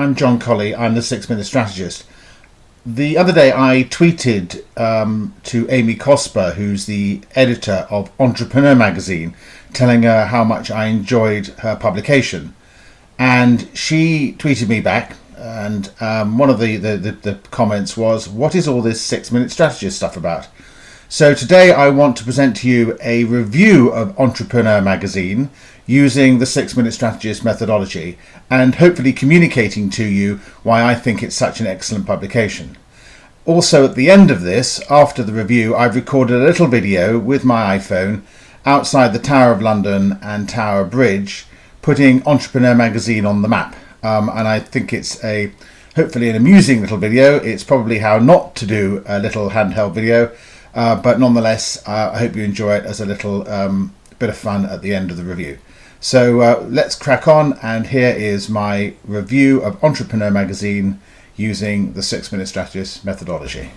I'm John Colley. I'm the 6-Minute Strategist. The other day I tweeted to Amy Cosper, who's the editor of Entrepreneur magazine, telling her how much I enjoyed her publication. And she tweeted me back, and one of the comments was, "What is all this 6-Minute Strategist stuff about?" So today I want to present to you a review of Entrepreneur magazine using the 6-Minute Strategist methodology, and hopefully communicating to you why I think it's such an excellent publication. Also, at the end of this, after the review, I've recorded a little video with my iPhone outside the Tower of London and Tower Bridge, putting Entrepreneur magazine on the map. And I think it's hopefully an amusing little video. It's probably how not to do a little handheld video, but nonetheless, I hope you enjoy it as a little bit of fun at the end of the review. So let's crack on, and here is my review of Entrepreneur magazine using the 6-Minute Strategist methodology.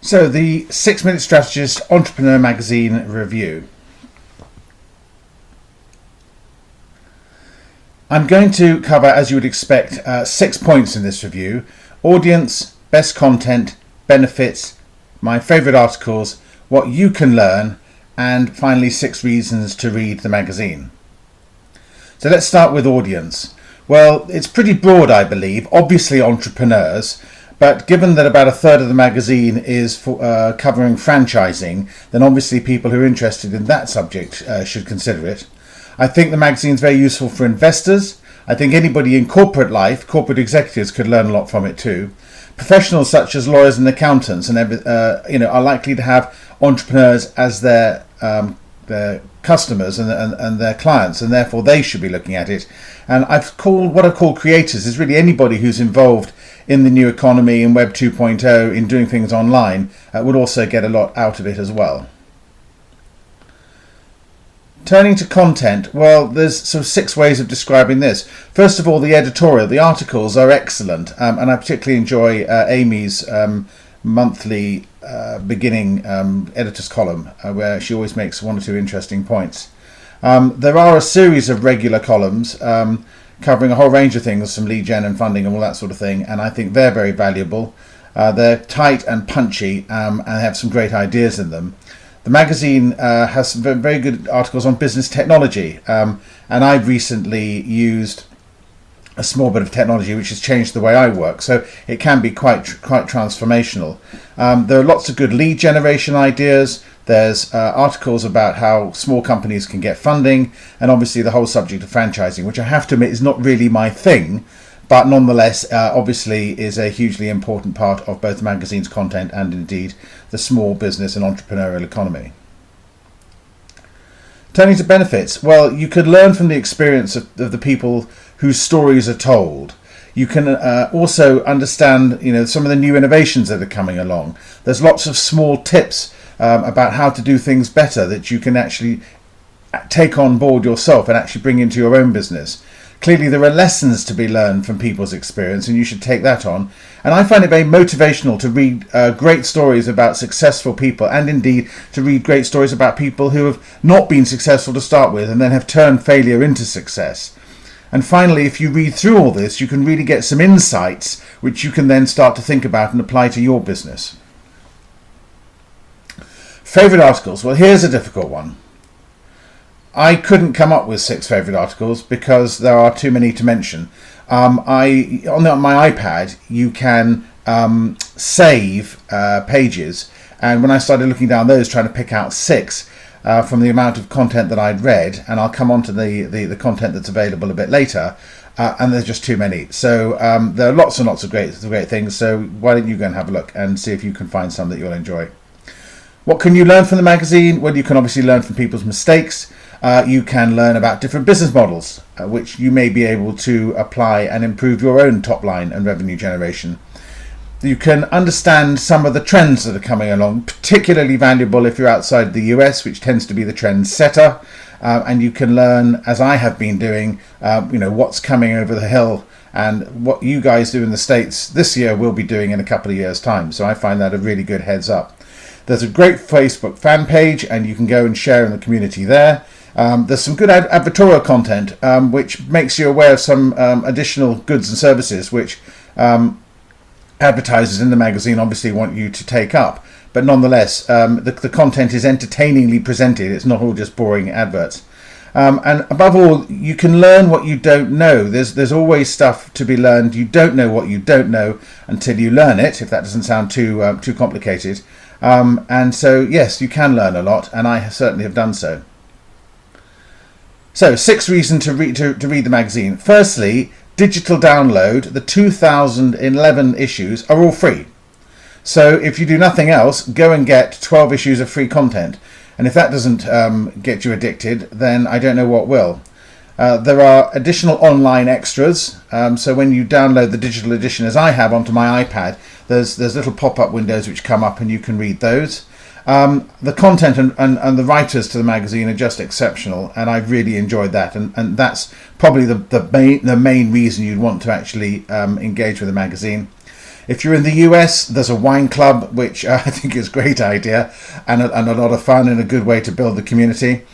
So the 6-Minute Strategist Entrepreneur magazine review. I'm going to cover, as you would expect, 6 points in this review: audience, best content, benefits, my favourite articles, what you can learn, and finally 6 reasons to read the magazine. So let's start with audience. Well, it's pretty broad, I believe, obviously entrepreneurs, but given that about a third of the magazine is covering franchising, then obviously people who are interested in that subject should consider it. I think the magazine is very useful for investors. I think anybody in corporate life, corporate executives, could learn a lot from it too. Professionals such as lawyers and accountants and are likely to have entrepreneurs as their customers and their clients, and therefore they should be looking at it. And what I've called creators is really anybody who's involved in the new economy and Web 2.0 in doing things online would also get a lot out of it as well. Turning to content, well, there's sort of 6 ways of describing this. First of all, the editorial. The articles are excellent, and I particularly enjoy Amy's monthly beginning editor's column, where she always makes 1 or 2 interesting points. There are a series of regular columns covering a whole range of things, some lead gen and funding and all that sort of thing, and I think they're very valuable. They're tight and punchy and have some great ideas in them. The magazine has some very good articles on business technology, and I've recently used a small bit of technology which has changed the way I work, so it can be quite transformational. There are lots of good lead generation ideas. There's articles about how small companies can get funding, and obviously the whole subject of franchising, which I have to admit is not really my thing, but nonetheless obviously is a hugely important part of both the magazine's content and indeed the small business and entrepreneurial economy. Turning to benefits, well, you could learn from the experience of the people whose stories are told. You can also understand, some of the new innovations that are coming along. There's lots of small tips about how to do things better that you can actually take on board yourself and actually bring into your own business. Clearly there are lessons to be learned from people's experience, and you should take that on. And I find it very motivational to read great stories about successful people, and indeed to read great stories about people who have not been successful to start with and then have turned failure into success. And finally, if you read through all this, you can really get some insights which you can then start to think about and apply to your business. Favourite articles? Well, here's a difficult one. I couldn't come up with 6 favourite articles because there are too many to mention. On my iPad, you can save pages, and when I started looking down those, trying to pick out 6 from the amount of content that I'd read, and I'll come on to the content that's available a bit later, and there's just too many. So there are lots and lots of great things, so why don't you go and have a look and see if you can find some that you'll enjoy. What can you learn from the magazine? Well, you can obviously learn from people's mistakes. You can learn about different business models, which you may be able to apply and improve your own top line and revenue generation. You can understand some of the trends that are coming along, particularly valuable if you're outside the US, which tends to be the trend setter. And you can learn, as I have been doing, what's coming over the hill, and what you guys do in the States this year will be doing in a couple of years' time. So I find that a really good heads up. There's a great Facebook fan page, and you can go and share in the community there. There's some good advertorial content which makes you aware of some additional goods and services which advertisers in the magazine obviously want you to take up. But nonetheless, the content is entertainingly presented. It's not all just boring adverts. And above all, you can learn what you don't know. There's always stuff to be learned. You don't know what you don't know until you learn it, if that doesn't sound too complicated. And so, yes, you can learn a lot, and I certainly have done so. So, 6 reasons to read the magazine. Firstly, digital download. The 2011 issues are all free. So if you do nothing else, go and get 12 issues of free content. And if that doesn't get you addicted, then I don't know what will. There are additional online extras. So when you download the digital edition, as I have, onto my iPad, there's little pop-up windows which come up and you can read those. The content and the writers to the magazine are just exceptional, and I've really enjoyed that. And that's probably the main reason you'd want to actually engage with the magazine. If you're in the US, there's a wine club, which I think is a great idea and a lot of fun and a good way to build the community.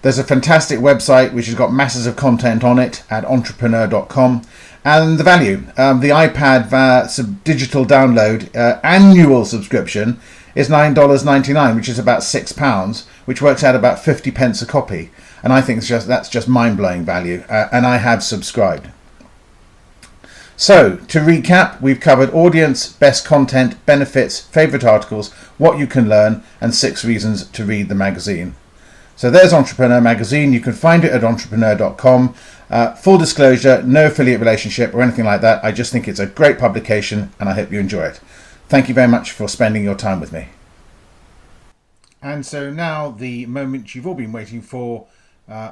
There's a fantastic website which has got masses of content on it at entrepreneur.com. And the value, the iPad digital download annual subscription is $9.99, which is about £6, which works out about 50 pence a copy. And I think that's just mind-blowing value, and I have subscribed. So, to recap, we've covered audience, best content, benefits, favourite articles, what you can learn, and 6 reasons to read the magazine. So there's Entrepreneur Magazine. You can find it at entrepreneur.com. Full disclosure, no affiliate relationship or anything like that. I just think it's a great publication, and I hope you enjoy it. Thank you very much for spending your time with me. And so now the moment you've all been waiting for,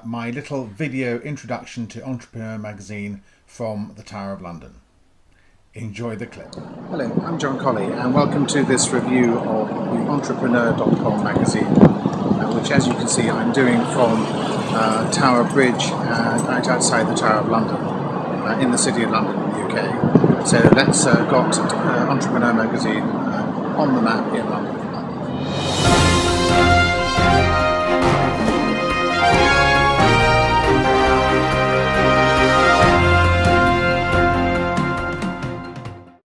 my little video introduction to Entrepreneur Magazine from the Tower of London. Enjoy the clip. Hello, I'm John Colley, and welcome to this review of the Entrepreneur.com magazine, which, as you can see, I'm doing from Tower Bridge right outside the Tower of London, in the City of London, in the UK. So let's got Entrepreneur Magazine on the map in London.